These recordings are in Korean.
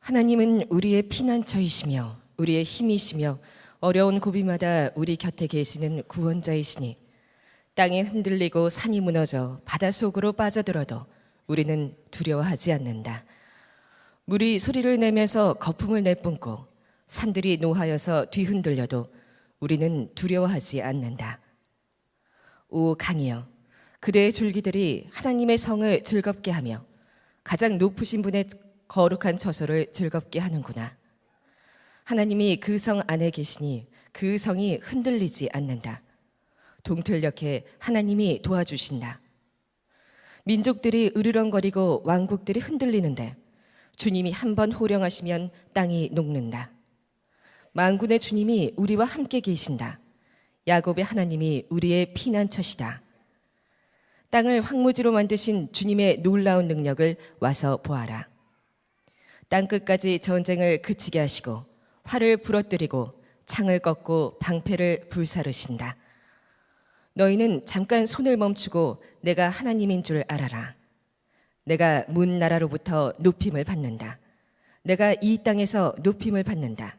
하나님은 우리의 피난처이시며 우리의 힘이시며 어려운 고비마다 우리 곁에 계시는 구원자이시니 땅이 흔들리고 산이 무너져 바닷속으로 빠져들어도 우리는 두려워하지 않는다. 물이 소리를 내면서 거품을 내뿜고 산들이 노하여서 뒤흔들려도 우리는 두려워하지 않는다. 오 강이여, 그대의 줄기들이 하나님의 성을 즐겁게 하며 가장 높으신 분의 거룩한 처소를 즐겁게 하는구나. 하나님이 그 성 안에 계시니 그 성이 흔들리지 않는다. 동틀녘에 하나님이 도와주신다. 민족들이 으르렁거리고 왕국들이 흔들리는데 주님이 한번 호령하시면 땅이 녹는다. 만군의 주님이 우리와 함께 계신다. 야곱의 하나님이 우리의 피난처시다. 땅을 황무지로 만드신 주님의 놀라운 능력을 와서 보아라. 땅끝까지 전쟁을 그치게 하시고 활을 부러뜨리고 창을 꺾고 방패를 불사르신다. 너희는 잠깐 손을 멈추고 내가 하나님인 줄 알아라. 내가 문 나라로부터 높임을 받는다. 내가 이 땅에서 높임을 받는다.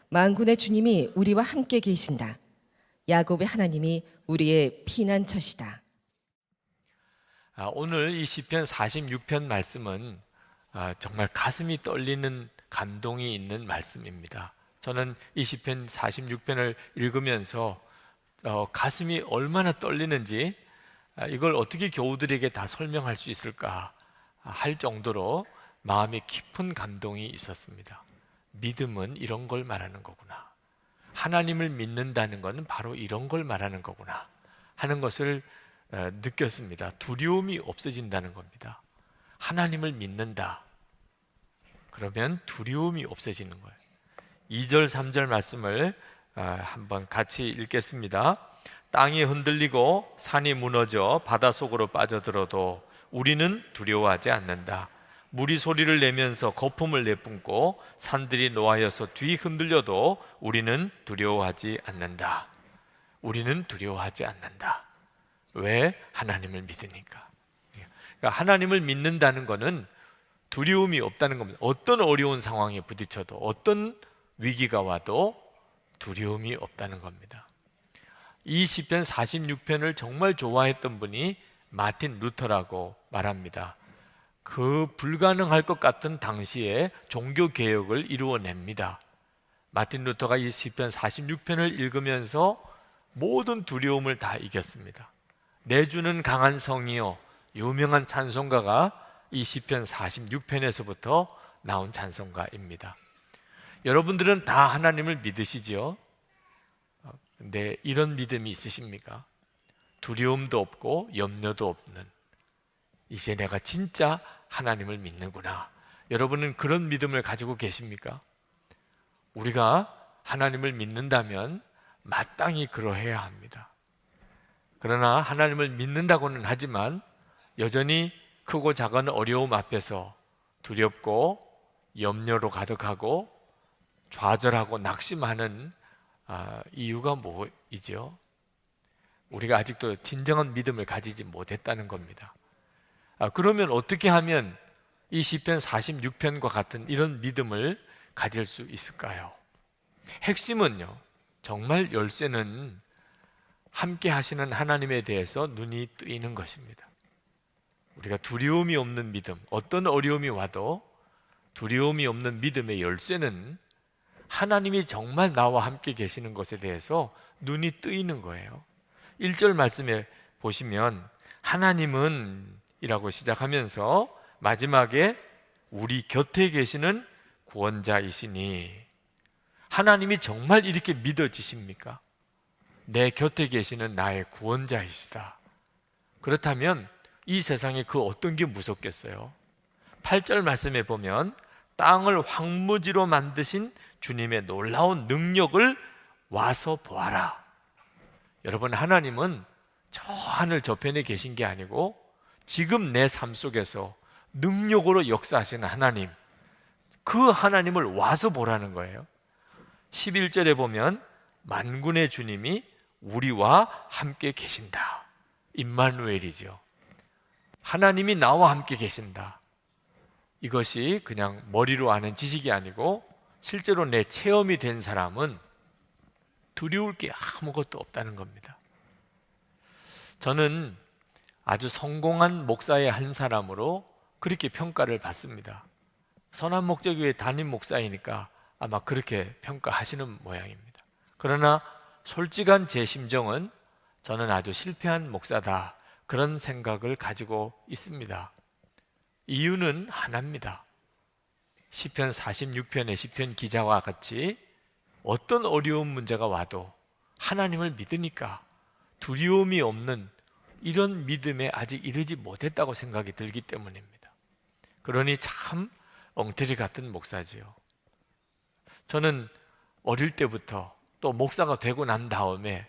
만군의 주님이 우리와 함께 계신다. 야곱의 하나님이 우리의 피난처시다. 오늘 이 시편 46편 말씀은 정말 가슴이 떨리는 감동이 있는 말씀입니다. 저는 이 시편 46편을 읽으면서 가슴이 얼마나 떨리는지 이걸 어떻게 교우들에게 다 설명할 수 있을까 할 정도로 마음에 깊은 감동이 있었습니다. 믿음은 이런 걸 말하는 거구나. 하나님을 믿는다는 것은 바로 이런 걸 말하는 거구나 하는 것을 느꼈습니다. 두려움이 없어진다는 겁니다. 하나님을 믿는다. 그러면 두려움이 없어지는 거예요. 2절, 3절 말씀을 한번 같이 읽겠습니다. 땅이 흔들리고 산이 무너져 바닷속으로 빠져들어도 우리는 두려워하지 않는다. 물이 소리를 내면서 거품을 내뿜고 산들이 노하여서 뒤 흔들려도 우리는 두려워하지 않는다. 우리는 두려워하지 않는다. 왜? 하나님을 믿으니까. 그러니까 하나님을 믿는다는 것은 두려움이 없다는 겁니다. 어떤 어려운 상황에 부딪혀도 어떤 위기가 와도 두려움이 없다는 겁니다. 이 시편 46편을 정말 좋아했던 분이 마틴 루터라고 말합니다. 그 불가능할 것 같은 당시에 종교 개혁을 이루어냅니다. 마틴 루터가 이 시편 46편을 읽으면서 모든 두려움을 다 이겼습니다. 내주는 강한 성이요, 유명한 찬송가가 이 시편 46편에서부터 나온 찬송가입니다. 여러분들은 다 하나님을 믿으시죠? 근데 이런 믿음이 있으십니까? 두려움도 없고 염려도 없는, 이제 내가 진짜 하나님을 믿는구나. 여러분은 그런 믿음을 가지고 계십니까? 우리가 하나님을 믿는다면 마땅히 그러해야 합니다. 그러나 하나님을 믿는다고는 하지만 여전히 크고 작은 어려움 앞에서 두렵고 염려로 가득하고 좌절하고 낙심하는 이유가 뭐이죠? 우리가 아직도 진정한 믿음을 가지지 못했다는 겁니다. 그러면 어떻게 하면 이 시편 46편과 같은 이런 믿음을 가질 수 있을까요? 핵심은요, 정말 열쇠는 함께 하시는 하나님에 대해서 눈이 뜨이는 것입니다. 우리가 두려움이 없는 믿음, 어떤 어려움이 와도 두려움이 없는 믿음의 열쇠는 하나님이 정말 나와 함께 계시는 것에 대해서 눈이 뜨이는 거예요. 1절 말씀에 보시면 하나님은 이라고 시작하면서 마지막에 우리 곁에 계시는 구원자이시니, 하나님이 정말 이렇게 믿어지십니까? 내 곁에 계시는 나의 구원자이시다. 그렇다면 이 세상에 그 어떤 게 무섭겠어요? 8절 말씀에 보면 땅을 황무지로 만드신 주님의 놀라운 능력을 와서 보아라. 여러분, 하나님은 저 하늘 저편에 계신 게 아니고 지금 내 삶 속에서 능력으로 역사하시는 하나님, 그 하나님을 와서 보라는 거예요. 11절에 보면 만군의 주님이 우리와 함께 계신다. 임마누엘이죠. 하나님이 나와 함께 계신다. 이것이 그냥 머리로 아는 지식이 아니고 실제로 내 체험이 된 사람은 두려울 게 아무것도 없다는 겁니다. 저는 아주 성공한 목사의 한 사람으로 그렇게 평가를 받습니다. 선한목자교회 담임 목사이니까 아마 그렇게 평가하시는 모양입니다. 그러나 솔직한 제 심정은 저는 아주 실패한 목사다, 그런 생각을 가지고 있습니다. 이유는 하나입니다. 시편 46편의 시편 기자와 같이 어떤 어려운 문제가 와도 하나님을 믿으니까 두려움이 없는 이런 믿음에 아직 이르지 못했다고 생각이 들기 때문입니다. 그러니 참 엉터리 같은 목사지요. 저는 어릴 때부터 또 목사가 되고 난 다음에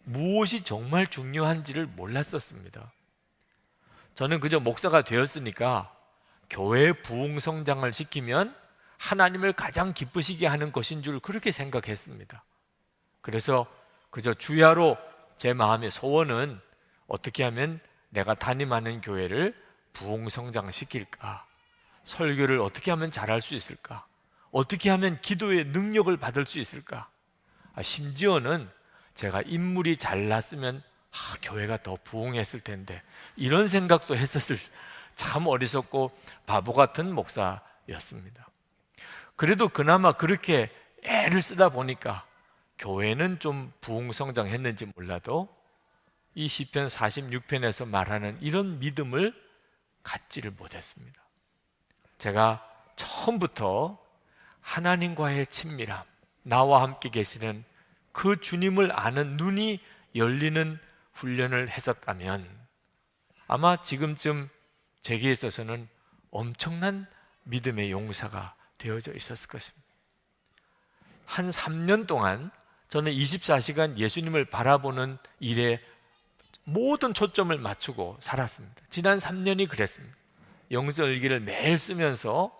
무엇이 정말 중요한지를 몰랐었습니다. 저는 그저 목사가 되었으니까 교회의 부흥성장을 시키면 하나님을 가장 기쁘시게 하는 것인 줄 그렇게 생각했습니다. 그래서 그저 주야로 제 마음의 소원은 어떻게 하면 내가 담임하는 교회를 부흥성장시킬까? 설교를 어떻게 하면 잘할 수 있을까? 어떻게 하면 기도의 능력을 받을 수 있을까? 심지어는 제가 인물이 잘났으면 교회가 더 부흥했을 텐데, 이런 생각도 했었을 참 어리석고 바보 같은 목사였습니다. 그래도 그나마 그렇게 애를 쓰다 보니까 교회는 좀 부흥성장했는지 몰라도 이 시편 46편에서 말하는 이런 믿음을 갖지를 못했습니다. 제가 처음부터 하나님과의 친밀함, 나와 함께 계시는 그 주님을 아는 눈이 열리는 훈련을 했었다면 아마 지금쯤 제게 있어서는 엄청난 믿음의 용사가 되어져 있었을 것입니다. 한 3년 동안 저는 24시간 예수님을 바라보는 일에 모든 초점을 맞추고 살았습니다. 지난 3년이 그랬습니다. 영성일기를 매일 쓰면서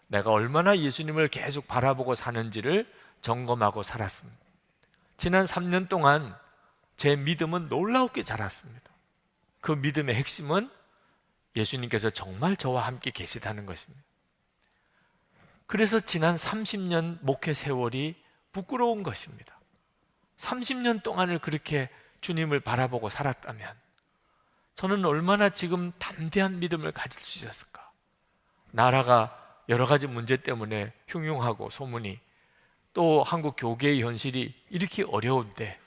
내가 얼마나 예수님을 계속 바라보고 사는지를 점검하고 살았습니다. 지난 3년 동안 제 믿음은 놀라웠게 자랐습니다. 그 믿음의 핵심은 예수님께서 정말 저와 함께 계시다는 것입니다. 그래서 지난 30년 목회 세월이 부끄러운 것입니다. 30년 동안을 그렇게 주님을 바라보고 살았다면 저는 얼마나 지금 담대한 믿음을 가질 수 있었을까? 나라가 여러 가지 문제 때문에 흉흉하고 소문이, 또 한국 교계의 현실이 이렇게 어려운데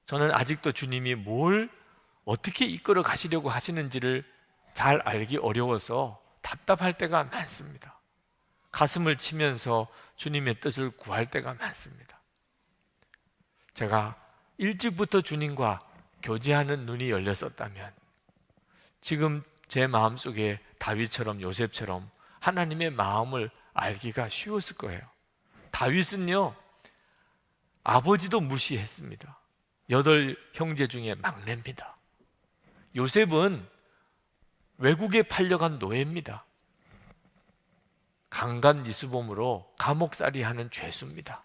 저는 아직도 주님이 뭘 어떻게 이끌어 가시려고 하시는지를 잘 알기 어려워서 답답할 때가 많습니다. 가슴을 치면서 주님의 뜻을 구할 때가 많습니다. 제가 일찍부터 주님과 교제하는 눈이 열렸었다면 지금 제 마음속에 다윗처럼 요셉처럼 하나님의 마음을 알기가 쉬웠을 거예요. 다윗은요, 아버지도 무시했습니다. 8 형제 중에 막내입니다. 요셉은 외국에 팔려간 노예입니다. 강간 미수범으로 감옥살이 하는 죄수입니다.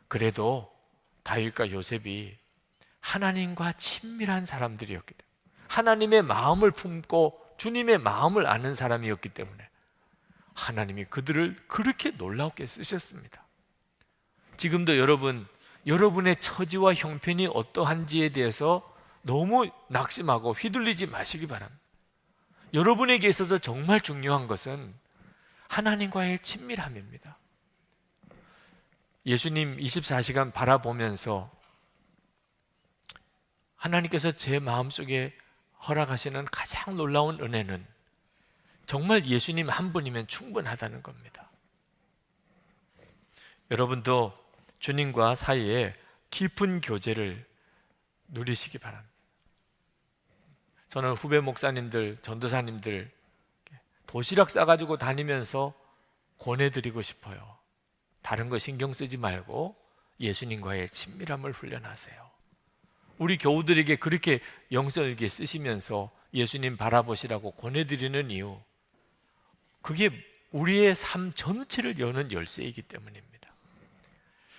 그래도 다윗과 요셉이 하나님과 친밀한 사람들이었기 때문에, 하나님의 마음을 품고 주님의 마음을 아는 사람이었기 때문에 하나님이 그들을 그렇게 놀랍게 쓰셨습니다. 지금도 여러분의 처지와 형편이 어떠한지에 대해서 너무 낙심하고 휘둘리지 마시기 바랍니다. 여러분에게 있어서 정말 중요한 것은 하나님과의 친밀함입니다. 예수님 24시간 바라보면서 하나님께서 제 마음속에 허락하시는 가장 놀라운 은혜는 정말 예수님 한 분이면 충분하다는 겁니다. 여러분도 주님과 사이에 깊은 교제를 누리시기 바랍니다. 저는 후배 목사님들, 전도사님들 도시락 싸가지고 다니면서 권해드리고 싶어요. 다른 거 신경 쓰지 말고 예수님과의 친밀함을 훈련하세요. 우리 교우들에게 그렇게 영성일기 쓰시면서 예수님 바라보시라고 권해드리는 이유, 그게 우리의 삶 전체를 여는 열쇠이기 때문입니다.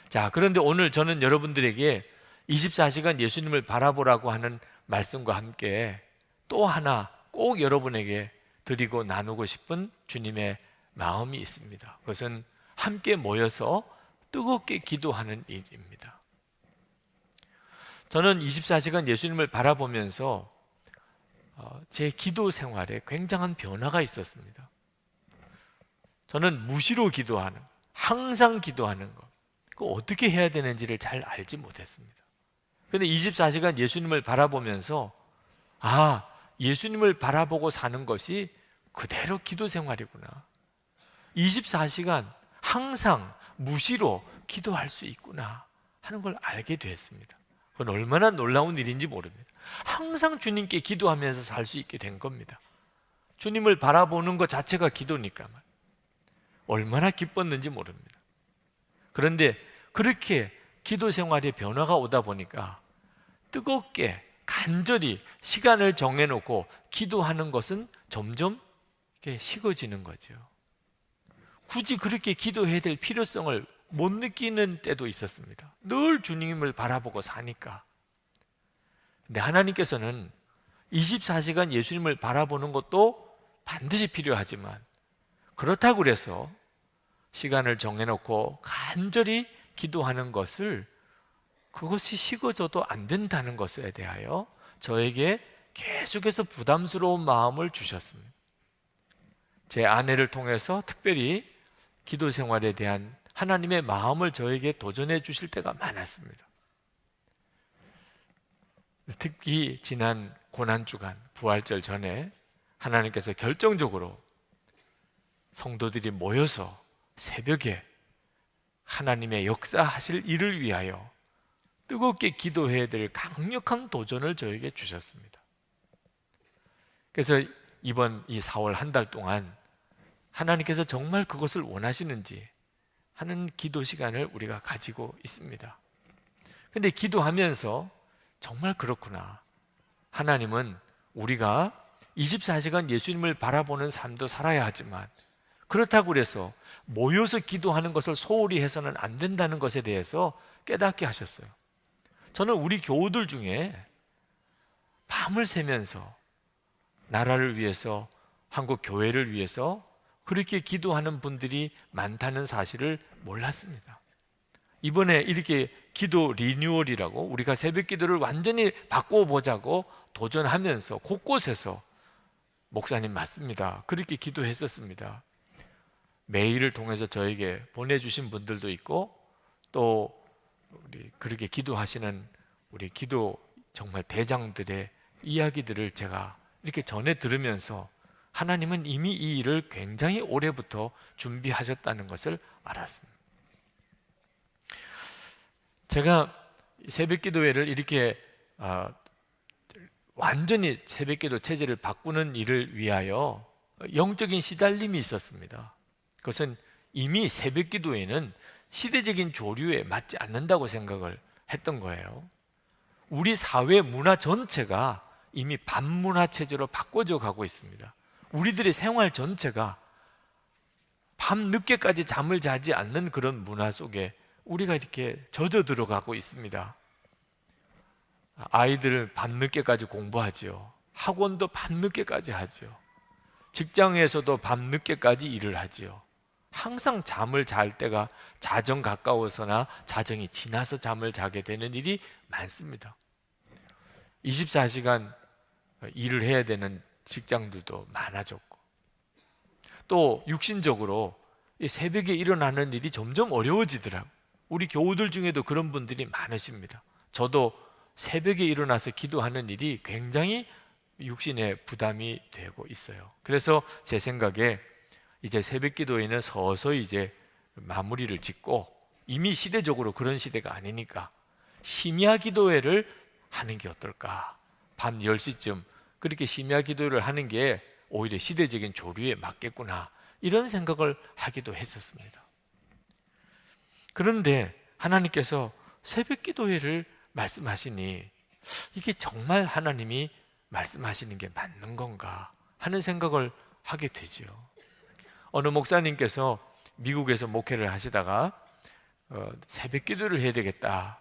자, 그런데 오늘 저는 여러분들에게 24시간 예수님을 바라보라고 하는 말씀과 함께 또 하나 꼭 여러분에게 드리고 나누고 싶은 주님의 마음이 있습니다. 그것은 함께 모여서 뜨겁게 기도하는 일입니다. 저는 24시간 예수님을 바라보면서 제 기도 생활에 굉장한 변화가 있었습니다. 저는 무시로 기도하는, 항상 기도하는 것, 그 어떻게 해야 되는지를 잘 알지 못했습니다. 그런데 24시간 예수님을 바라보면서 예수님을 바라보고 사는 것이 그대로 기도 생활이구나. 24시간 항상 무시로 기도할 수 있구나 하는 걸 알게 됐습니다. 그건 얼마나 놀라운 일인지 모릅니다. 항상 주님께 기도하면서 살 수 있게 된 겁니다. 주님을 바라보는 것 자체가 기도니까 얼마나 기뻤는지 모릅니다. 그런데 그렇게 기도 생활에 변화가 오다 보니까 뜨겁게 간절히 시간을 정해놓고 기도하는 것은 점점 이렇게 식어지는 거죠. 굳이 그렇게 기도해야 될 필요성을 못 느끼는 때도 있었습니다. 늘 주님을 바라보고 사니까. 근데 하나님께서는 24시간 예수님을 바라보는 것도 반드시 필요하지만 그렇다고 그래서 시간을 정해놓고 간절히 기도하는 것을 그것이 식어져도 안 된다는 것에 대하여 저에게 계속해서 부담스러운 마음을 주셨습니다. 제 아내를 통해서 특별히 기도 생활에 대한 하나님의 마음을 저에게 도전해 주실 때가 많았습니다. 특히 지난 고난주간 부활절 전에 하나님께서 결정적으로 성도들이 모여서 새벽에 하나님의 역사하실 일을 위하여 뜨겁게 기도해야 될 강력한 도전을 저에게 주셨습니다. 그래서 이번 이 4월 한 달 동안 하나님께서 정말 그것을 원하시는지 하는 기도 시간을 우리가 가지고 있습니다. 그런데 기도하면서 정말 그렇구나. 하나님은 우리가 24시간 예수님을 바라보는 삶도 살아야 하지만 그렇다고 해서 모여서 기도하는 것을 소홀히 해서는 안 된다는 것에 대해서 깨닫게 하셨어요. 저는 우리 교우들 중에 밤을 새면서 나라를 위해서, 한국 교회를 위해서 그렇게 기도하는 분들이 많다는 사실을 몰랐습니다. 이번에 이렇게 기도 리뉴얼이라고 우리가 새벽 기도를 완전히 바꿔보자고 도전하면서 곳곳에서 목사님 맞습니다. 그렇게 기도했었습니다. 메일을 통해서 저에게 보내주신 분들도 있고 또 우리 그렇게 기도하시는 우리 기도 정말 대장들의 이야기들을 제가 이렇게 전해 들으면서 하나님은 이미 이 일을 굉장히 오래부터 준비하셨다는 것을 알았습니다. 제가 새벽기도회를 이렇게 완전히 새벽기도 체제를 바꾸는 일을 위하여 영적인 시달림이 있었습니다. 그것은 이미 새벽기도회는 시대적인 조류에 맞지 않는다고 생각을 했던 거예요. 우리 사회 문화 전체가 이미 밤문화 체제로 바꿔져 가고 있습니다. 우리들의 생활 전체가 밤 늦게까지 잠을 자지 않는 그런 문화 속에 우리가 이렇게 젖어 들어가고 있습니다. 아이들 밤늦게까지 공부하지요. 학원도 밤늦게까지 하지요. 직장에서도 밤늦게까지 일을 하지요. 항상 잠을 잘 때가 자정 가까워서나 자정이 지나서 잠을 자게 되는 일이 많습니다. 24시간 일을 해야 되는 직장들도 많아졌고 또 육신적으로 새벽에 일어나는 일이 점점 어려워지더라고요. 우리 교우들 중에도 그런 분들이 많으십니다. 저도 새벽에 일어나서 기도하는 일이 굉장히 육신에 부담이 되고 있어요. 그래서 제 생각에 이제 새벽 기도에는 서서히 이제 마무리를 짓고 이미 시대적으로 그런 시대가 아니니까 심야 기도회를 하는 게 어떨까? 밤 10시쯤 그렇게 심야 기도를 하는 게 오히려 시대적인 조류에 맞겠구나 이런 생각을 하기도 했었습니다. 그런데 하나님께서 새벽 기도회를 말씀하시니 이게 정말 하나님이 말씀하시는 게 맞는 건가 하는 생각을 하게 되지요. 어느 목사님께서 미국에서 목회를 하시다가 새벽 기도를 해야 되겠다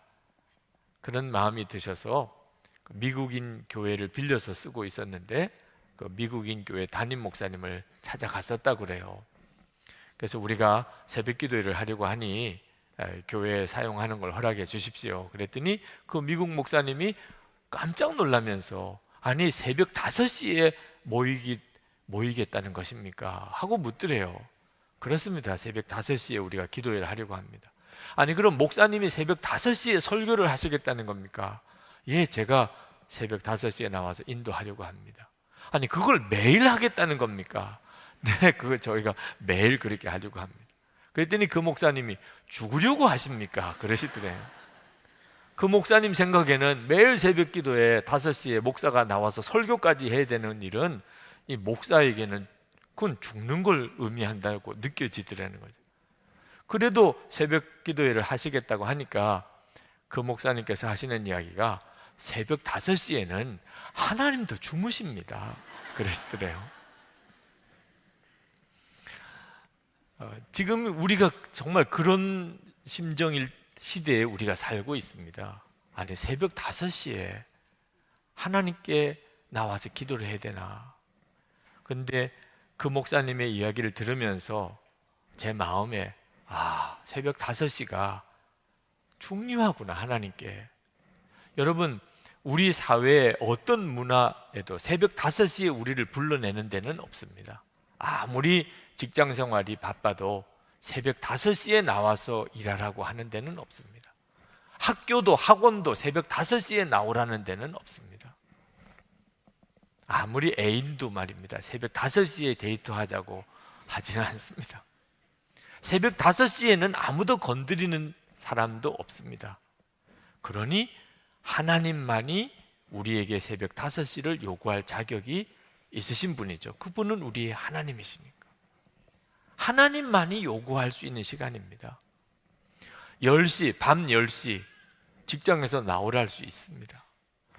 그런 마음이 드셔서 미국인 교회를 빌려서 쓰고 있었는데 그 미국인 교회 담임 목사님을 찾아갔었다 그래요. 그래서 우리가 새벽 기도회를 하려고 하니 교회에 사용하는 걸 허락해 주십시오. 그랬더니 그 미국 목사님이 깜짝 놀라면서 아니 새벽 5시에 모이겠다는 것입니까? 하고 묻더래요. 그렇습니다. 새벽 5시에 우리가 기도회를 하려고 합니다. 아니 그럼 목사님이 새벽 5시에 설교를 하시겠다는 겁니까? 예, 제가 새벽 5시에 나와서 인도하려고 합니다. 아니 그걸 매일 하겠다는 겁니까? 네, 그거 저희가 매일 그렇게 하려고 합니다. 그랬더니 그 목사님이 죽으려고 하십니까? 그러시더래요. 그 목사님 생각에는 매일 새벽 기도에 5시에 목사가 나와서 설교까지 해야 되는 일은 이 목사에게는 그건 죽는 걸 의미한다고 느껴지더라는 거죠. 그래도 새벽 기도회를 하시겠다고 하니까 그 목사님께서 하시는 이야기가 새벽 5시에는 하나님도 주무십니다. 그러시더래요. 지금 우리가 정말 그런 심정일 시대에 우리가 살고 있습니다. 아니 새벽 5시에 하나님께 나와서 기도를 해야 되나? 근데 그 목사님의 이야기를 들으면서 제 마음에 새벽 5시가 중요하구나 하나님께. 여러분 우리 사회의 어떤 문화에도 새벽 5시에 우리를 불러내는 데는 없습니다. 아무리 직장 생활이 바빠도 새벽 5시에 나와서 일하라고 하는 데는 없습니다. 학교도 학원도 새벽 5시에 나오라는 데는 없습니다. 아무리 애인도 말입니다. 새벽 5시에 데이트하자고 하지는 않습니다. 새벽 5시에는 아무도 건드리는 사람도 없습니다. 그러니 하나님만이 우리에게 새벽 5시를 요구할 자격이 있으신 분이죠. 그분은 우리의 하나님이시니까. 하나님만이 요구할 수 있는 시간입니다. 10시, 밤 10시 직장에서 나오라 할 수 있습니다.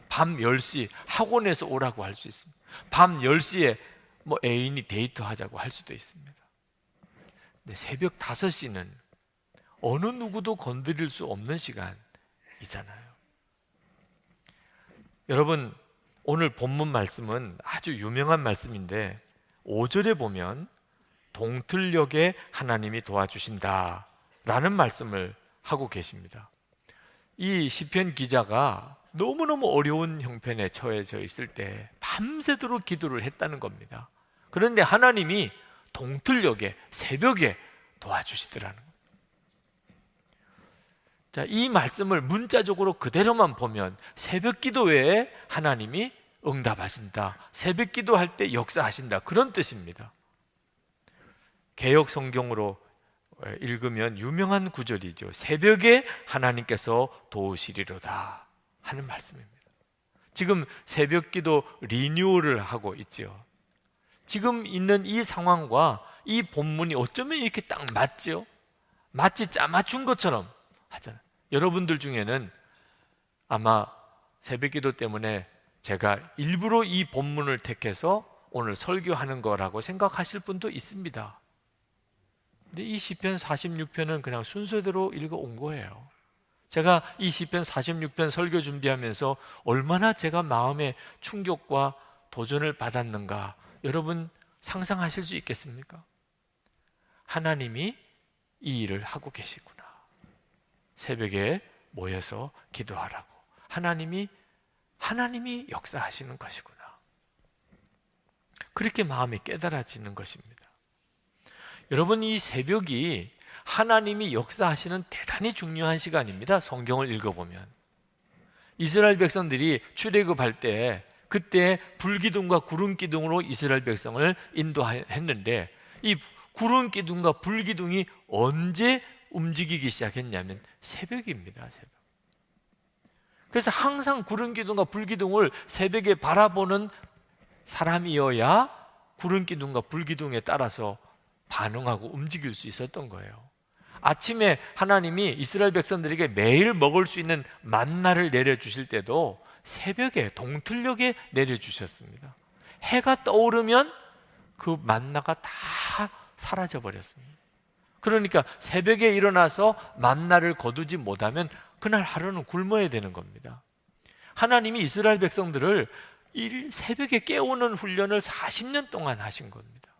밤 10시 학원에서 오라고 할 수 있습니다. 밤 10시에 애인이 데이트하자고 할 수도 있습니다. 근데 새벽 5시는 어느 누구도 건드릴 수 없는 시간이잖아요. 여러분 오늘 본문 말씀은 아주 유명한 말씀인데 5절에 보면 동틀녘에 하나님이 도와주신다 라는 말씀을 하고 계십니다. 이 시편 기자가 너무너무 어려운 형편에 처해져 있을 때 밤새도록 기도를 했다는 겁니다. 그런데 하나님이 동틀녘에 새벽에 도와주시더라는 겁니다. 자, 이 말씀을 문자적으로 그대로만 보면 새벽 기도에 하나님이 응답하신다, 새벽 기도할 때 역사하신다, 그런 뜻입니다. 개역 성경으로 읽으면 유명한 구절이죠. 새벽에 하나님께서 도우시리로다 하는 말씀입니다. 지금 새벽 기도 리뉴얼을 하고 있죠. 지금 있는 이 상황과 이 본문이 어쩌면 이렇게 딱 맞죠? 마치 짜맞춘 것처럼 하잖아요. 여러분들 중에는 아마 새벽 기도 때문에 제가 일부러 이 본문을 택해서 오늘 설교하는 거라고 생각하실 분도 있습니다. 근데 이 시편 46편은 그냥 순서대로 읽어온 거예요. 제가 이 시편 46편 설교 준비하면서 얼마나 제가 마음의 충격과 도전을 받았는가 여러분 상상하실 수 있겠습니까? 하나님이 이 일을 하고 계시구나. 새벽에 모여서 기도하라고. 하나님이 역사하시는 것이구나. 그렇게 마음이 깨달아지는 것입니다. 여러분 이 새벽이 하나님이 역사하시는 대단히 중요한 시간입니다. 성경을 읽어보면 이스라엘 백성들이 출애굽할 때 그때 불기둥과 구름기둥으로 이스라엘 백성을 인도했는데 이 구름기둥과 불기둥이 언제 움직이기 시작했냐면 새벽입니다. 새벽. 그래서 항상 구름기둥과 불기둥을 새벽에 바라보는 사람이어야 구름기둥과 불기둥에 따라서 반응하고 움직일 수 있었던 거예요. 아침에 하나님이 이스라엘 백성들에게 매일 먹을 수 있는 만나를 내려주실 때도 새벽에 동틀녘에 내려주셨습니다. 해가 떠오르면 그 만나가 다 사라져 버렸습니다. 그러니까 새벽에 일어나서 만나를 거두지 못하면 그날 하루는 굶어야 되는 겁니다. 하나님이 이스라엘 백성들을 새벽에 깨우는 훈련을 40년 동안 하신 겁니다.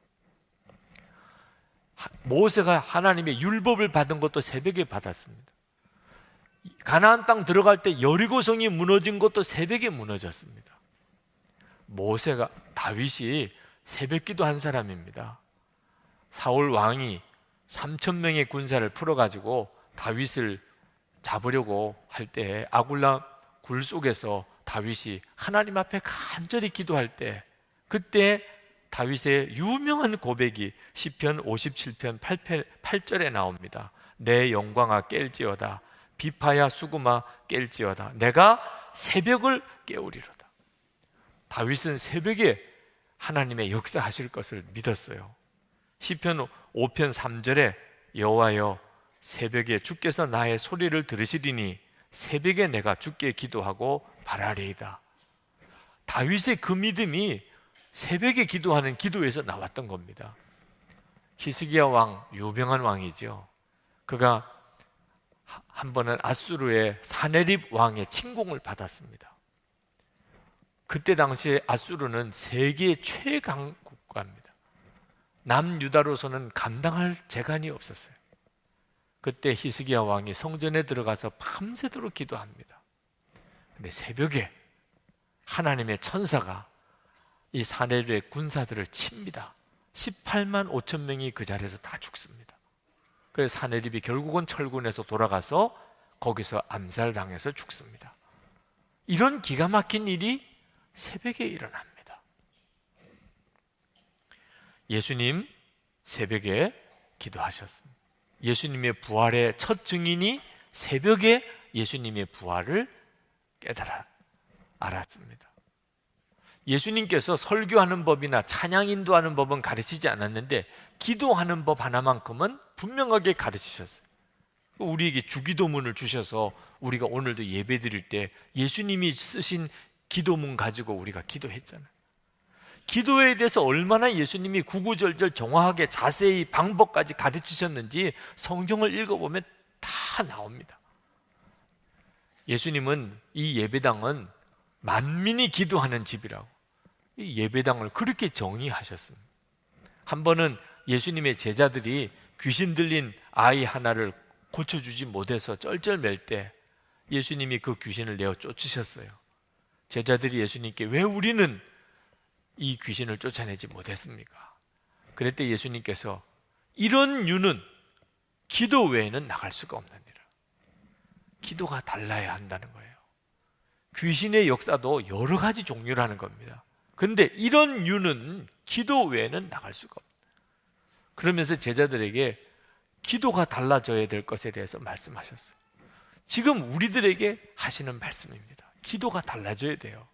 모세가 하나님의 율법을 받은 것도 새벽에 받았습니다. 가나안 땅 들어갈 때 여리고성이 무너진 것도 새벽에 무너졌습니다. 다윗이 새벽 기도한 사람입니다. 사울 왕이 3,000명의 군사를 풀어가지고 다윗을 잡으려고 할 때 아굴람 굴 속에서 다윗이 하나님 앞에 간절히 기도할 때, 그때 다윗의 유명한 고백이 시편 57편 8절에 나옵니다. 내 영광아 깰지어다, 비파야 수금아 깰지어다, 내가 새벽을 깨우리로다. 다윗은 새벽에 하나님의 역사하실 것을 믿었어요. 시편 5편 3절에 여호와여 새벽에 주께서 나의 소리를 들으시리니 새벽에 내가 주께 기도하고 바라리이다. 다윗의 그 믿음이 새벽에 기도하는 기도에서 나왔던 겁니다. 히스기야 왕, 유명한 왕이죠. 그가 한 번은 아수르의 사네립 왕의 침공을 받았습니다. 그때 당시에 아수르는 세계 최강 국가입니다. 남유다로서는 감당할 재간이 없었어요. 그때 히스기야 왕이 성전에 들어가서 밤새도록 기도합니다. 근데 새벽에 하나님의 천사가 이 사네립의 군사들을 칩니다. 18만 5천 명이 그 자리에서 다 죽습니다. 그래서 사네립이 결국은 철군에서 돌아가서 거기서 암살당해서 죽습니다. 이런 기가 막힌 일이 새벽에 일어납니다. 예수님 새벽에 기도하셨습니다. 예수님의 부활의 첫 증인이 새벽에 예수님의 부활을 깨달아 알았습니다. 예수님께서 설교하는 법이나 찬양 인도하는 법은 가르치지 않았는데 기도하는 법 하나만큼은 분명하게 가르치셨어요. 우리에게 주기도문을 주셔서 우리가 오늘도 예배 드릴 때 예수님이 쓰신 기도문 가지고 우리가 기도했잖아요. 기도에 대해서 얼마나 예수님이 구구절절 정확하게 자세히 방법까지 가르치셨는지 성경을 읽어보면 다 나옵니다. 예수님은 이 예배당은 만민이 기도하는 집이라고 이 예배당을 그렇게 정의하셨습니다. 한 번은 예수님의 제자들이 귀신 들린 아이 하나를 고쳐주지 못해서 쩔쩔맬 때 예수님이 그 귀신을 내어 쫓으셨어요. 제자들이 예수님께 왜 우리는 이 귀신을 쫓아내지 못했습니까? 그랬더니 예수님께서 이런 유는 기도 외에는 나갈 수가 없느니라. 기도가 달라야 한다는 거예요. 귀신의 역사도 여러 가지 종류라는 겁니다. 그런데 이런 유는 기도 외에는 나갈 수가 없다. 그러면서 제자들에게 기도가 달라져야 될 것에 대해서 말씀하셨어요. 지금 우리들에게 하시는 말씀입니다. 기도가 달라져야 돼요.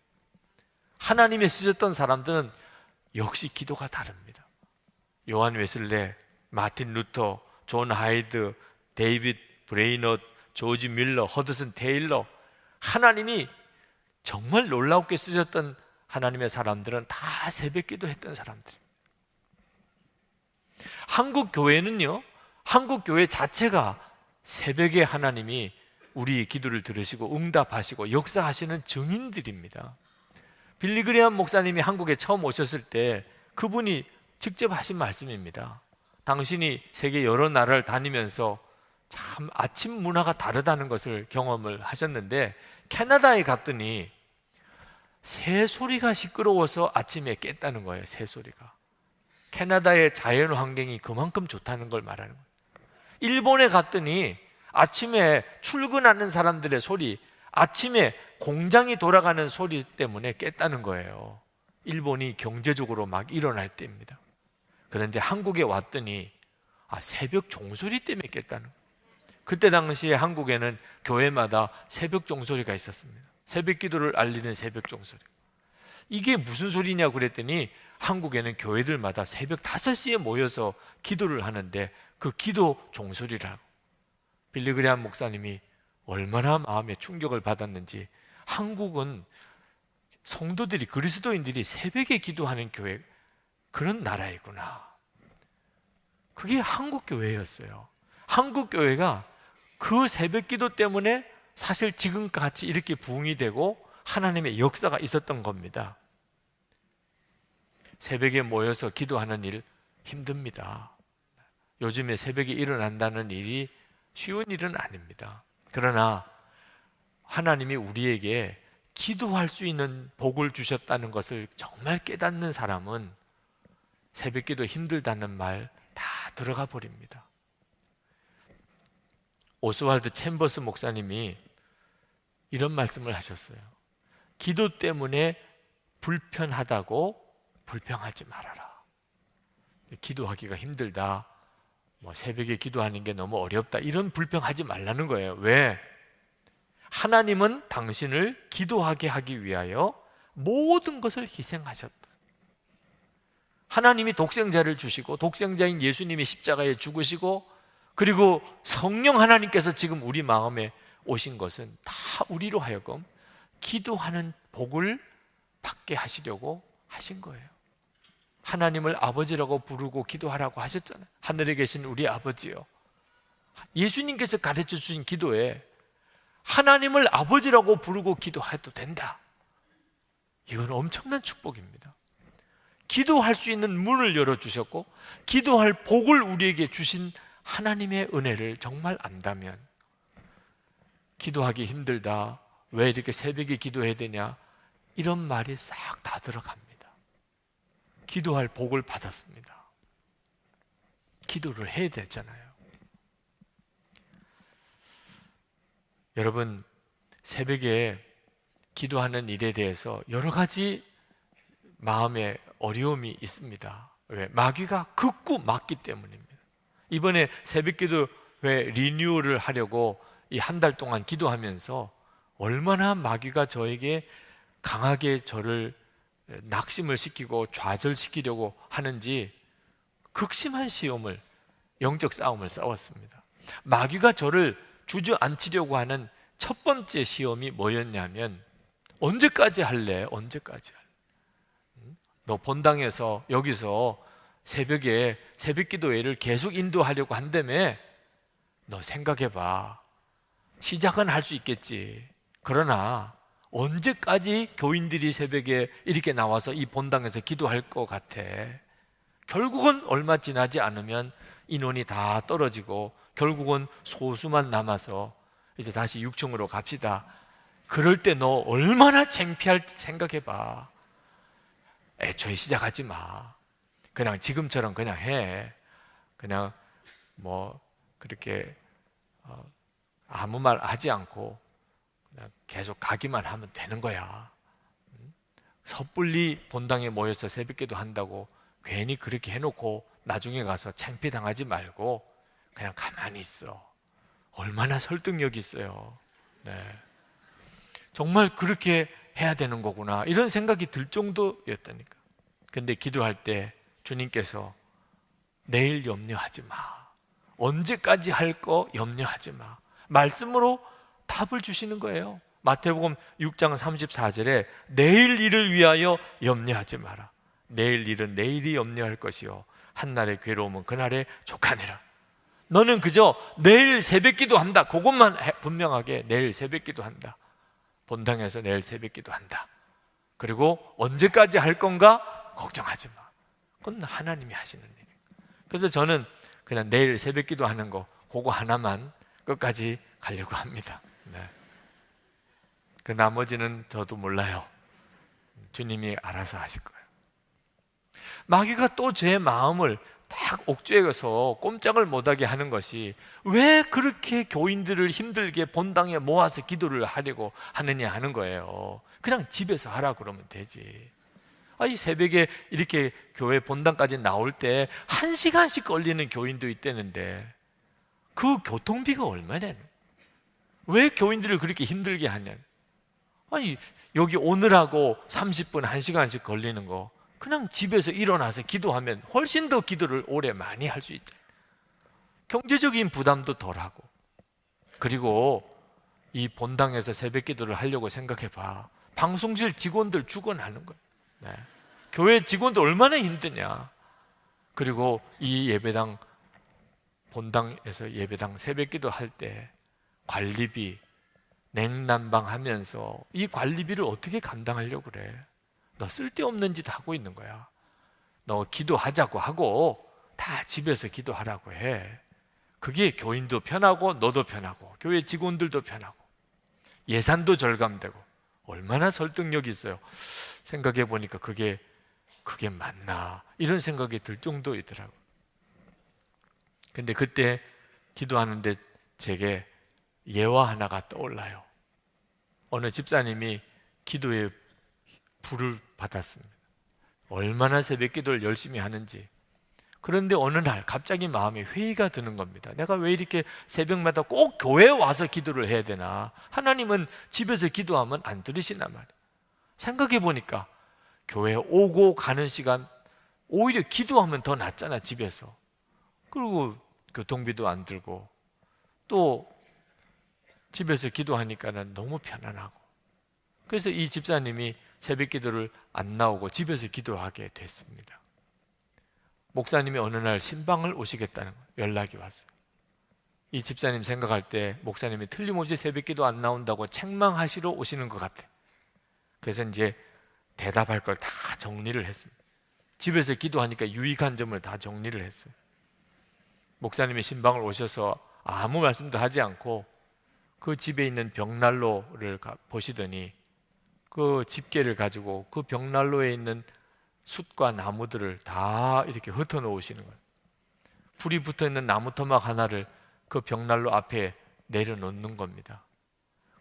하나님의 쓰셨던 사람들은 역시 기도가 다릅니다. 요한 웨슬레, 마틴 루터, 존 하이드, 데이빗 브레이넛, 조지 밀러, 허드슨 테일러, 하나님이 정말 놀랍게 쓰셨던 하나님의 사람들은 다 새벽 기도했던 사람들이에요. 한국 교회는요, 한국 교회 자체가 새벽에 하나님이 우리 기도를 들으시고 응답하시고 역사하시는 증인들입니다. 빌리그레암 목사님이 한국에 처음 오셨을 때 그분이 직접 하신 말씀입니다. 당신이 세계 여러 나라를 다니면서 참 아침 문화가 다르다는 것을 경험을 하셨는데 캐나다에 갔더니 새 소리가 시끄러워서 아침에 깼다는 거예요. 새 소리가. 캐나다의 자연 환경이 그만큼 좋다는 걸 말하는 거예요. 일본에 갔더니 아침에 출근하는 사람들의 소리, 아침에 공장이 돌아가는 소리 때문에 깼다는 거예요. 일본이 경제적으로 막 일어날 때입니다. 그런데 한국에 왔더니 새벽 종소리 때문에 깼다는 거예요. 그때 당시에 한국에는 교회마다 새벽 종소리가 있었습니다. 새벽 기도를 알리는 새벽 종소리. 이게 무슨 소리냐 그랬더니 한국에는 교회들마다 새벽 5시에 모여서 기도를 하는데 그 기도 종소리라고. 빌리그레암 목사님이 얼마나 마음에 충격을 받았는지, 한국은 성도들이, 그리스도인들이 새벽에 기도하는 교회, 그런 나라이구나. 그게 한국 교회였어요. 한국 교회가 그 새벽 기도 때문에 사실 지금같이 이렇게 부흥이 되고 하나님의 역사가 있었던 겁니다. 새벽에 모여서 기도하는 일 힘듭니다. 요즘에 새벽에 일어난다는 일이 쉬운 일은 아닙니다. 그러나 하나님이 우리에게 기도할 수 있는 복을 주셨다는 것을 정말 깨닫는 사람은 새벽 기도 힘들다는 말 다 들어가 버립니다. 오스왈드 챔버스 목사님이 이런 말씀을 하셨어요. 기도 때문에 불편하다고 불평하지 말아라. 기도하기가 힘들다, 새벽에 기도하는 게 너무 어렵다, 이런 불평하지 말라는 거예요. 왜? 하나님은 당신을 기도하게 하기 위하여 모든 것을 희생하셨다. 하나님이 독생자를 주시고 독생자인 예수님이 십자가에 죽으시고 그리고 성령 하나님께서 지금 우리 마음에 오신 것은 다 우리로 하여금 기도하는 복을 받게 하시려고 하신 거예요. 하나님을 아버지라고 부르고 기도하라고 하셨잖아요. 하늘에 계신 우리 아버지요. 예수님께서 가르쳐 주신 기도에 하나님을 아버지라고 부르고 기도해도 된다. 이건 엄청난 축복입니다. 기도할 수 있는 문을 열어주셨고 기도할 복을 우리에게 주신 하나님의 은혜를 정말 안다면 기도하기 힘들다, 왜 이렇게 새벽에 기도해야 되냐, 이런 말이 싹 다 들어갑니다. 기도할 복을 받았습니다. 기도를 해야 되잖아요. 여러분, 새벽에 기도하는 일에 대해서 여러 가지 마음에 어려움이 있습니다. 왜? 마귀가 극구 막기 때문입니다. 이번에 새벽기도회 리뉴얼을 하려고 이 한 달 동안 기도하면서 얼마나 마귀가 저에게 강하게 저를 낙심을 시키고 좌절시키려고 하는지 극심한 시험을, 영적 싸움을 싸웠습니다. 마귀가 저를 주저앉히려고 하는 첫 번째 시험이 뭐였냐면, 언제까지 할래? 언제까지 할래? 너 본당에서 여기서 새벽에 새벽기도회를 계속 인도하려고 한다며? 너 생각해봐. 시작은 할 수 있겠지. 그러나 언제까지 교인들이 새벽에 이렇게 나와서 이 본당에서 기도할 것 같아? 결국은 얼마 지나지 않으면 인원이 다 떨어지고 결국은 소수만 남아서 이제 다시 6층으로 갑시다. 그럴 때 너 얼마나 창피할지 생각해봐. 애초에 시작하지 마. 그냥 지금처럼 그냥 해. 그냥 그렇게 아무 말 하지 않고 그냥 계속 가기만 하면 되는 거야. 섣불리 본당에 모여서 새벽기도 한다고 괜히 그렇게 해놓고 나중에 가서 창피당하지 말고 그냥 가만히 있어. 얼마나 설득력 있어요. 네. 정말 그렇게 해야 되는 거구나, 이런 생각이 들 정도였다니까. 근데 기도할 때 주님께서 내일 염려하지 마, 언제까지 할 거 염려하지 마, 말씀으로 답을 주시는 거예요. 마태복음 6장 34절에 내일 일을 위하여 염려하지 마라. 내일 일은 내일이 염려할 것이요 한날의 괴로움은 그날에 족하니라. 너는 그저 내일 새벽기도 한다, 그것만 분명하게 내일 새벽기도 한다, 본당에서 내일 새벽기도 한다, 그리고 언제까지 할 건가 걱정하지 마. 그건 하나님이 하시는 일이에요. 그래서 저는 그냥 내일 새벽기도 하는 거, 그거 하나만 끝까지 가려고 합니다. 네. 그 나머지는 저도 몰라요. 주님이 알아서 하실 거예요. 마귀가 또 제 마음을 딱 옥죄어서 꼼짝을 못하게 하는 것이, 왜 그렇게 교인들을 힘들게 본당에 모아서 기도를 하려고 하느냐 하는 거예요. 그냥 집에서 하라 그러면 되지. 이 새벽에 이렇게 교회 본당까지 나올 때 1시간씩 걸리는 교인도 있다는데 그 교통비가 얼마냐는, 왜 교인들을 그렇게 힘들게 하냐. 여기 오늘하고 30분 1시간씩 걸리는 거 그냥 집에서 일어나서 기도하면 훨씬 더 기도를 오래 많이 할 수 있다. 경제적인 부담도 덜하고, 그리고 이 본당에서 새벽 기도를 하려고 생각해봐. 방송실 직원들 죽어나는 거예요. 네. 교회 직원들 얼마나 힘드냐. 그리고 이 예배당, 본당에서 예배당 새벽 기도 할 때 관리비, 냉난방 하면서 이 관리비를 어떻게 감당하려고 그래? 너 쓸데없는 짓 하고 있는 거야. 너 기도하자고 하고 다 집에서 기도하라고 해. 그게 교인도 편하고 너도 편하고 교회 직원들도 편하고 예산도 절감되고 얼마나 설득력이 있어요. 생각해 보니까 그게 맞나 이런 생각이 들 정도이더라고요. 근데 그때 기도하는데 제게 예화 하나가 떠올라요. 어느 집사님이 기도에 불을 받았습니다. 얼마나 새벽 기도를 열심히 하는지. 그런데 어느 날 갑자기 마음에 회의가 드는 겁니다. 내가 왜 이렇게 새벽마다 꼭 교회에 와서 기도를 해야 되나? 하나님은 집에서 기도하면 안 들으시나 말이에요. 생각해 보니까 교회 오고 가는 시간 오히려 기도하면 더 낫잖아, 집에서. 그리고 교통비도 안 들고 또 집에서 기도하니까는 너무 편안하고. 그래서 이 집사님이 새벽 기도를 안 나오고 집에서 기도하게 됐습니다. 목사님이 어느 날 신방을 오시겠다는 연락이 왔어요. 이 집사님 생각할 때 목사님이 틀림없이 새벽 기도 안 나온다고 책망하시러 오시는 것 같아. 그래서 이제 대답할 걸 다 정리를 했습니다. 집에서 기도하니까 유익한 점을 다 정리를 했어요. 목사님이 신방을 오셔서 아무 말씀도 하지 않고 그 집에 있는 벽난로를 보시더니 그 집게를 가지고 그 벽난로에 있는 숯과 나무들을 다 이렇게 흩어 놓으시는 거예요. 불이 붙어 있는 나무 토막 하나를 그 벽난로 앞에 내려놓는 겁니다.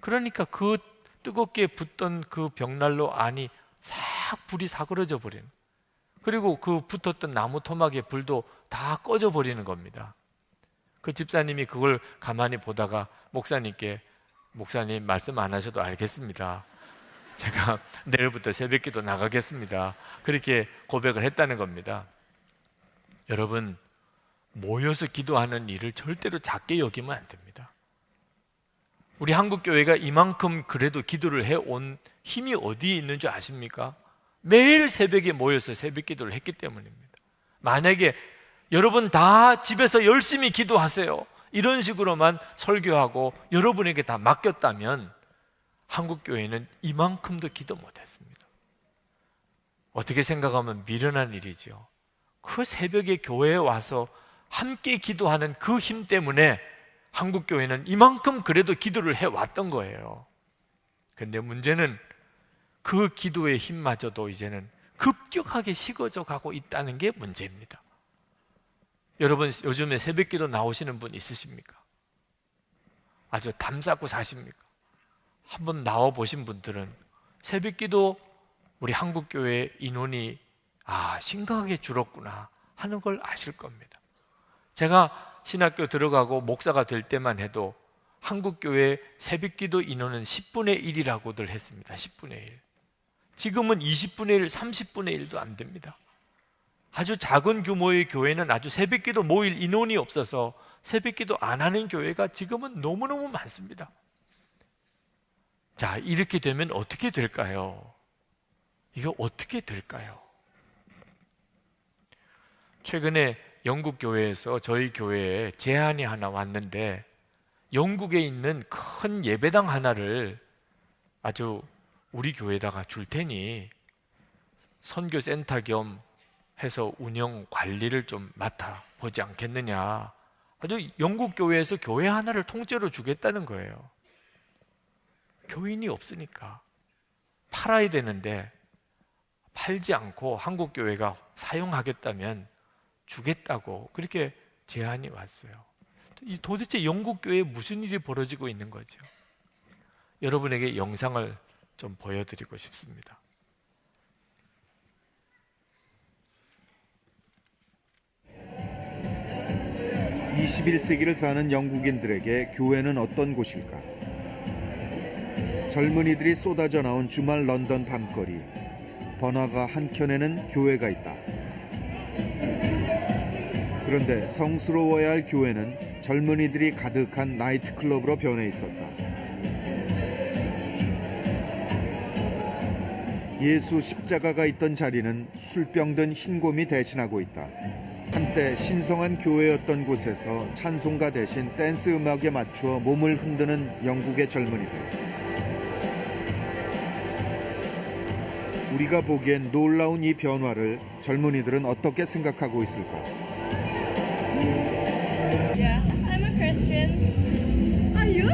그러니까 그 뜨겁게 붙던 그 벽난로 안이 싹 불이 사그러져 버리는, 그리고 그 붙었던 나무 토막의 불도 다 꺼져 버리는 겁니다. 그 집사님이 그걸 가만히 보다가 목사님께, 목사님 말씀 안 하셔도 알겠습니다. 제가 내일부터 새벽기도 나가겠습니다. 그렇게 고백을 했다는 겁니다. 여러분, 모여서 기도하는 일을 절대로 작게 여기면 안 됩니다. 우리 한국교회가 이만큼 그래도 기도를 해온 힘이 어디에 있는 줄 아십니까? 매일 새벽에 모여서 새벽기도를 했기 때문입니다. 만약에 여러분 다 집에서 열심히 기도하세요, 이런 식으로만 설교하고 여러분에게 다 맡겼다면 한국교회는 이만큼도 기도 못했습니다. 어떻게 생각하면 미련한 일이죠. 그 새벽에 교회에 와서 함께 기도하는 그 힘 때문에 한국교회는 이만큼 그래도 기도를 해왔던 거예요. 근데 문제는 그 기도의 힘마저도 이제는 급격하게 식어져 가고 있다는 게 문제입니다. 여러분, 요즘에 새벽기도 나오시는 분 있으십니까? 아주 담쌓고 사십니까? 한번 나와 보신 분들은 새벽기도 우리 한국교회 인원이 심각하게 줄었구나 하는 걸 아실 겁니다. 제가 신학교 들어가고 목사가 될 때만 해도 한국교회 새벽기도 인원은 10분의 1이라고들 했습니다. 10분의 1. 지금은 20분의 1, 30분의 1도 안 됩니다. 아주 작은 규모의 교회는 아주 새벽기도 모일 인원이 없어서 새벽기도 안 하는 교회가 지금은 너무너무 많습니다. 자, 이렇게 되면 어떻게 될까요? 이거 어떻게 될까요? 최근에 영국 교회에서 저희 교회에 제안이 하나 왔는데, 영국에 있는 큰 예배당 하나를 아주 우리 교회에다가 줄 테니 선교센터 겸 해서 운영 관리를 좀 맡아보지 않겠느냐. 아주 영국 교회에서 교회 하나를 통째로 주겠다는 거예요. 교인이 없으니까 팔아야 되는데 팔지 않고 한국 교회가 사용하겠다면 주겠다고 그렇게 제안이 왔어요. 도대체 영국 교회에 무슨 일이 벌어지고 있는 거죠? 여러분에게 영상을 좀 보여드리고 싶습니다. (21세기를) 사는 영국인들에게 교회는 어떤 곳일까? 젊은이들이 쏟아져 나온 주말 런던 밤거리. 번화가 한켠에는 교회가 있다. 그런데 성스러워야 할 교회는 젊은이들이 가득한 나이트클럽으로 변해 있었다. 예수 십자가가 있던 자리는 술병든 흰곰이 대신하고 있다. 한때 신성한 교회였던 곳에서 찬송가 대신 댄스 음악에 맞추어 몸을 흔드는 영국의 젊은이들. 우리가 보기엔 놀라운 이 변화를 젊은이들은 어떻게 생각하고 있을까? Yeah, I'm a Christian. Are you?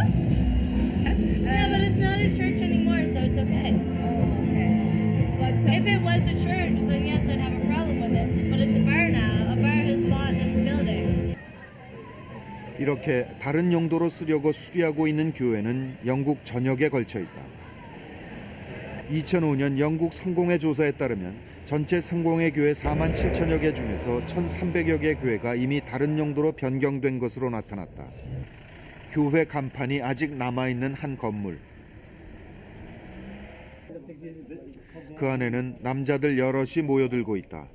Yeah, but it's not a church anymore, so it's okay. Oh, okay. But if it was a church, then yes, I'd have a problem with it. But it's a bar now. A bar has bought this building. 이렇게 다른 용도로 쓰려고 수리하고 있는 교회는 영국 전역에 걸쳐 있다. 2005년 영국 성공회 조사에 따르면 전체 성공회 교회 4만 7천여 개 중에서 1,300여 개 교회가 이미 다른 용도로 변경된 것으로 나타났다. 교회 간판이 아직 남아있는 한 건물. 그 안에는 남자들 여럿이 모여들고 있다.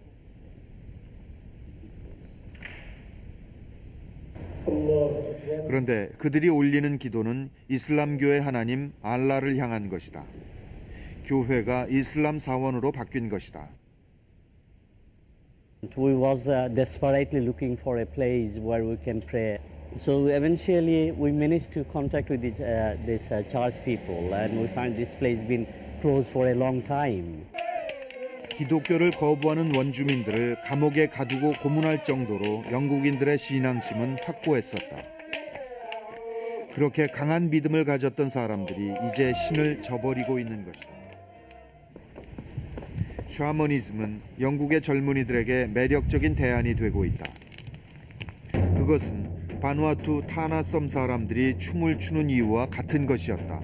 그런데 그들이 올리는 기도는 이슬람교의 하나님 알라를 향한 것이다. 교회가 이슬람 사원으로 바뀐 것이다. We was desperately looking for a place where we can pray. So eventually we managed to contact with this church people, and we find this place been closed for a long time. 기독교를 거부하는 원주민들을 감옥에 가두고 고문할 정도로 영국인들의 신앙심은 확고했었다. 그렇게 강한 믿음을 가졌던 사람들이 이제 신을 저버리고 있는 것이다. 샤머니즘은 영국의 젊은이들에게 매력적인 대안이 되고 있다. 그것은 바누아투 타나섬 사람들이 춤을 추는 이유와 같은 것이었다.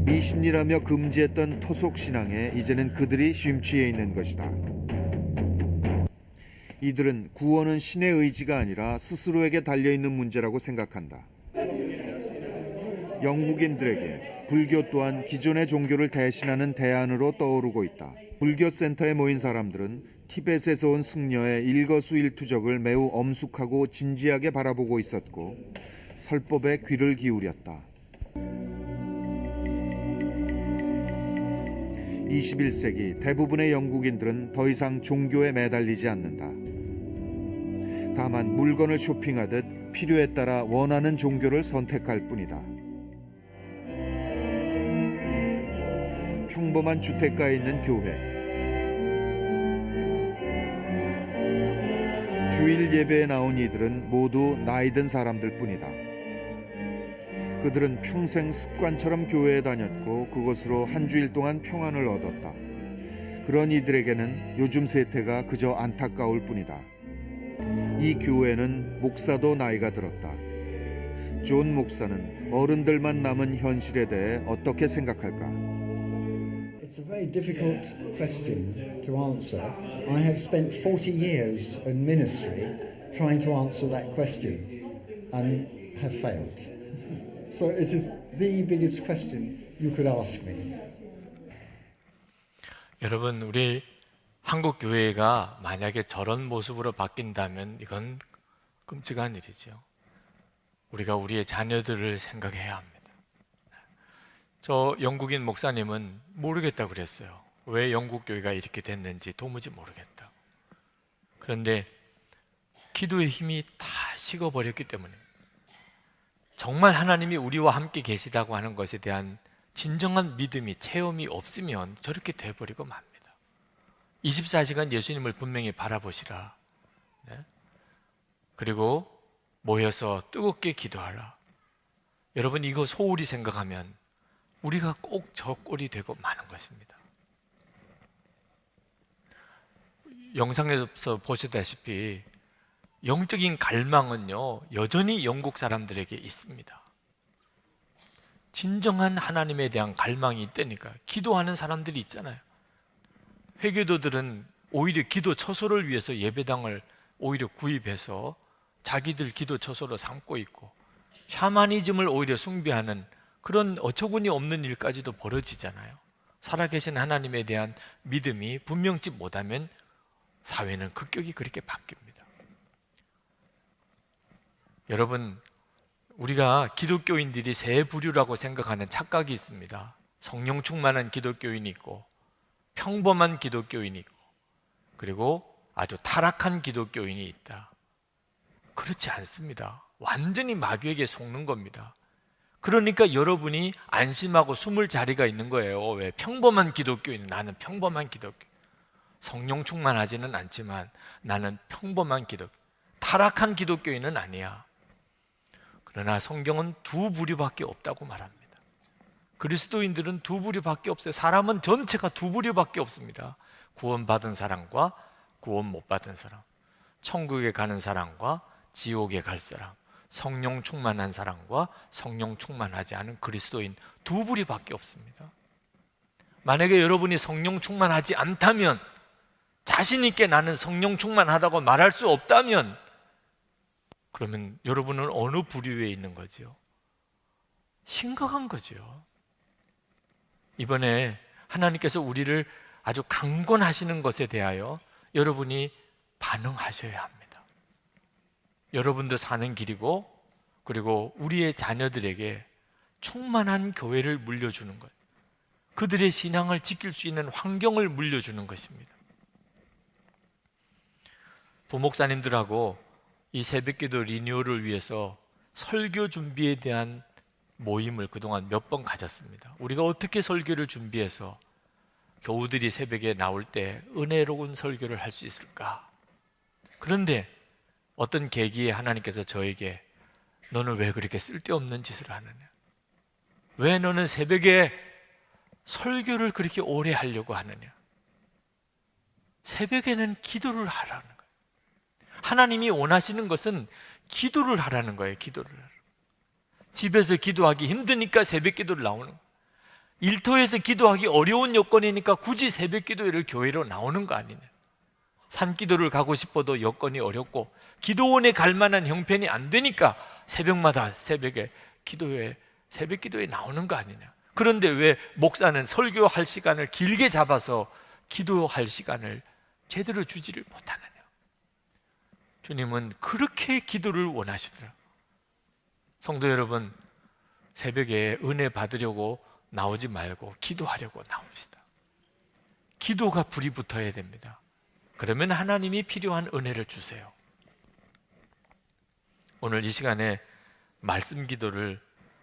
미신이라며 금지했던 토속 신앙에 이제는 그들이 심취해 있는 것이다. 이들은 구원은 신의 의지가 아니라 스스로에게 달려있는 문제라고 생각한다. 영국인들에게 불교 또한 기존의 종교를 대신하는 대안으로 떠오르고 있다. 불교 센터에 모인 사람들은 티벳에서 온 승려의 일거수일투족을 매우 엄숙하고 진지하게 바라보고 있었고 설법에 귀를 기울였다. 21세기 대부분의 영국인들은 더 이상 종교에 매달리지 않는다. 다만 물건을 쇼핑하듯 필요에 따라 원하는 종교를 선택할 뿐이다. 평범한 주택가에 있는 교회. 주일 예배에 나온 이들은 모두 나이 든 사람들 뿐이다. 그들은 평생 습관처럼 교회에 다녔고 그것으로 한 주일 동안 평안을 얻었다. 그런 이들에게는 요즘 세태가 그저 안타까울 뿐이다. 이 교회는 목사도 나이가 들었다. 존 목사는 어른들만 남은 현실에 대해 어떻게 생각할까? It's a very difficult question to answer. I have spent 40 years in ministry trying to answer that question and have failed. So it is the biggest question you could ask me. 여러분, 우리 한국 교회가 만약에 저런 모습으로 바뀐다면 이건 끔찍한 일이죠. 우리가 우리의 자녀들을 생각해야 합니다. 저 영국인 목사님은 모르겠다고 그랬어요. 왜 영국 교회가 이렇게 됐는지 도무지 모르겠다. 그런데 기도의 힘이 다 식어버렸기 때문에 정말 하나님이 우리와 함께 계시다고 하는 것에 대한 진정한 믿음이, 체험이 없으면 저렇게 돼버리고 맙니다. 24시간 예수님을 분명히 바라보시라. 네? 그리고 모여서 뜨겁게 기도하라. 여러분, 이거 소홀히 생각하면 우리가 꼭 저 꼴이 되고 마는 것입니다. 영상에서 보셨다시피 영적인 갈망은요, 여전히 영국 사람들에게 있습니다. 진정한 하나님에 대한 갈망이 있다니까. 기도하는 사람들이 있잖아요. 회교도들은 오히려 기도 처소를 위해서 예배당을 오히려 구입해서 자기들 기도 처소로 삼고 있고, 샤머니즘을 오히려 숭배하는 그런 어처구니 없는 일까지도 벌어지잖아요. 살아계신 하나님에 대한 믿음이 분명치 못하면 사회는 급격히 그렇게 바뀝니다. 여러분, 우리가 기독교인들이 세 부류라고 생각하는 착각이 있습니다. 성령 충만한 기독교인이 있고, 평범한 기독교인이 있고, 그리고 아주 타락한 기독교인이 있다. 그렇지 않습니다. 완전히 마귀에게 속는 겁니다. 그러니까 여러분이 안심하고 숨을 자리가 있는 거예요. 왜? 평범한 기독교인, 나는 평범한 기독교. 성령 충만하지는 않지만 나는 평범한 기독교. 타락한 기독교인은 아니야. 그러나 성경은 두 부류밖에 없다고 말합니다. 그리스도인들은 두 부류밖에 없어요. 사람은 전체가 두 부류밖에 없습니다. 구원받은 사람과 구원 못 받은 사람, 천국에 가는 사람과 지옥에 갈 사람, 성령 충만한 사람과 성령 충만하지 않은 그리스도인 두 부류밖에 없습니다. 만약에 여러분이 성령 충만하지 않다면, 자신 있게 나는 성령 충만하다고 말할 수 없다면, 그러면 여러분은 어느 부류에 있는 거죠? 심각한 거죠. 이번에 하나님께서 우리를 아주 강권하시는 것에 대하여 여러분이 반응하셔야 합니다. 여러분도 사는 길이고, 그리고 우리의 자녀들에게 충만한 교회를 물려주는 것, 그들의 신앙을 지킬 수 있는 환경을 물려주는 것입니다. 부목사님들하고 이 새벽기도 리뉴얼을 위해서 설교 준비에 대한 모임을 그동안 몇 번 가졌습니다. 우리가 어떻게 설교를 준비해서 교우들이 새벽에 나올 때 은혜로운 설교를 할 수 있을까? 그런데 어떤 계기에 하나님께서 저에게 너는 왜 그렇게 쓸데없는 짓을 하느냐? 왜 너는 새벽에 설교를 그렇게 오래 하려고 하느냐? 새벽에는 기도를 하라는 거예요. 하나님이 원하시는 것은 기도를 하라는 거예요. 기도를. 집에서 기도하기 힘드니까 새벽 기도를 나오는 거예요. 일터에서 기도하기 어려운 여건이니까 굳이 새벽 기도회를 교회로 나오는 거 아니냐? 산기도를 가고 싶어도 여건이 어렵고 기도원에 갈 만한 형편이 안 되니까 새벽마다 새벽에 기도회, 새벽 기도에 나오는 거 아니냐? 그런데 왜 목사는 설교할 시간을 길게 잡아서 기도할 시간을 제대로 주지를 못하느냐? 주님은 그렇게 기도를 원하시더라고요. 성도 여러분, 새벽에 은혜 받으려고 나오지 말고 기도하려고 나옵시다. 기도가 불이 붙어야 됩니다. 그러면 하나님이 필요한 은혜를 주세요. 오늘 이 시간에 말씀 기도를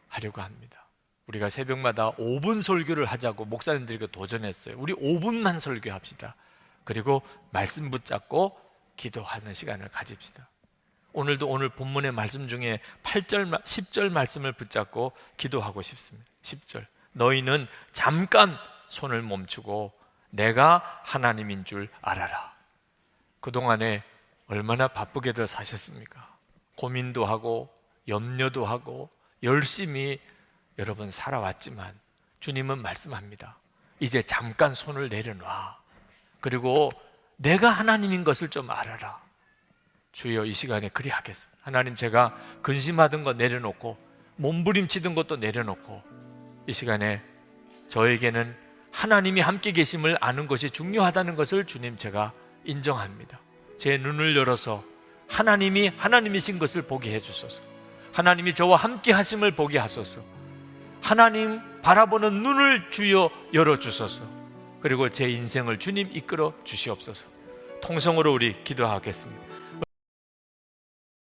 하려고 합니다. 우리가 새벽마다 5분 설교를 하자고 목사님들과 도전했어요. 우리 5분만 설교합시다. 그리고 말씀 붙잡고 기도하는 시간을 가집시다. 오늘도 오늘 본문의 말씀 중에 8절, 10절 말씀을 붙잡고 기도하고 싶습니다. 10절. 너희는 잠깐 손을 멈추고 내가 하나님인 줄 알아라. 그동안에 얼마나 바쁘게들 사셨습니까? 고민도 하고 염려도 하고 열심히 여러분 살아왔지만 주님은 말씀합니다. 이제 잠깐 손을 내려놔. 그리고 내가 하나님인 것을 좀 알아라. 주여, 이 시간에 그리하겠습니다. 하나님, 제가 근심하던 거 내려놓고 몸부림치던 것도 내려놓고 이 시간에 저에게는 하나님이 함께 계심을 아는 것이 중요하다는 것을 주님, 제가 인정합니다. 제 눈을 열어서 하나님이 하나님이신 것을 보게 해주소서. 하나님이 저와 함께 하심을 보게 하소서. 하나님 바라보는 눈을 주여 열어주소서. 그리고 제 인생을 주님 이끌어 주시옵소서. 통성으로 우리 기도하겠습니다.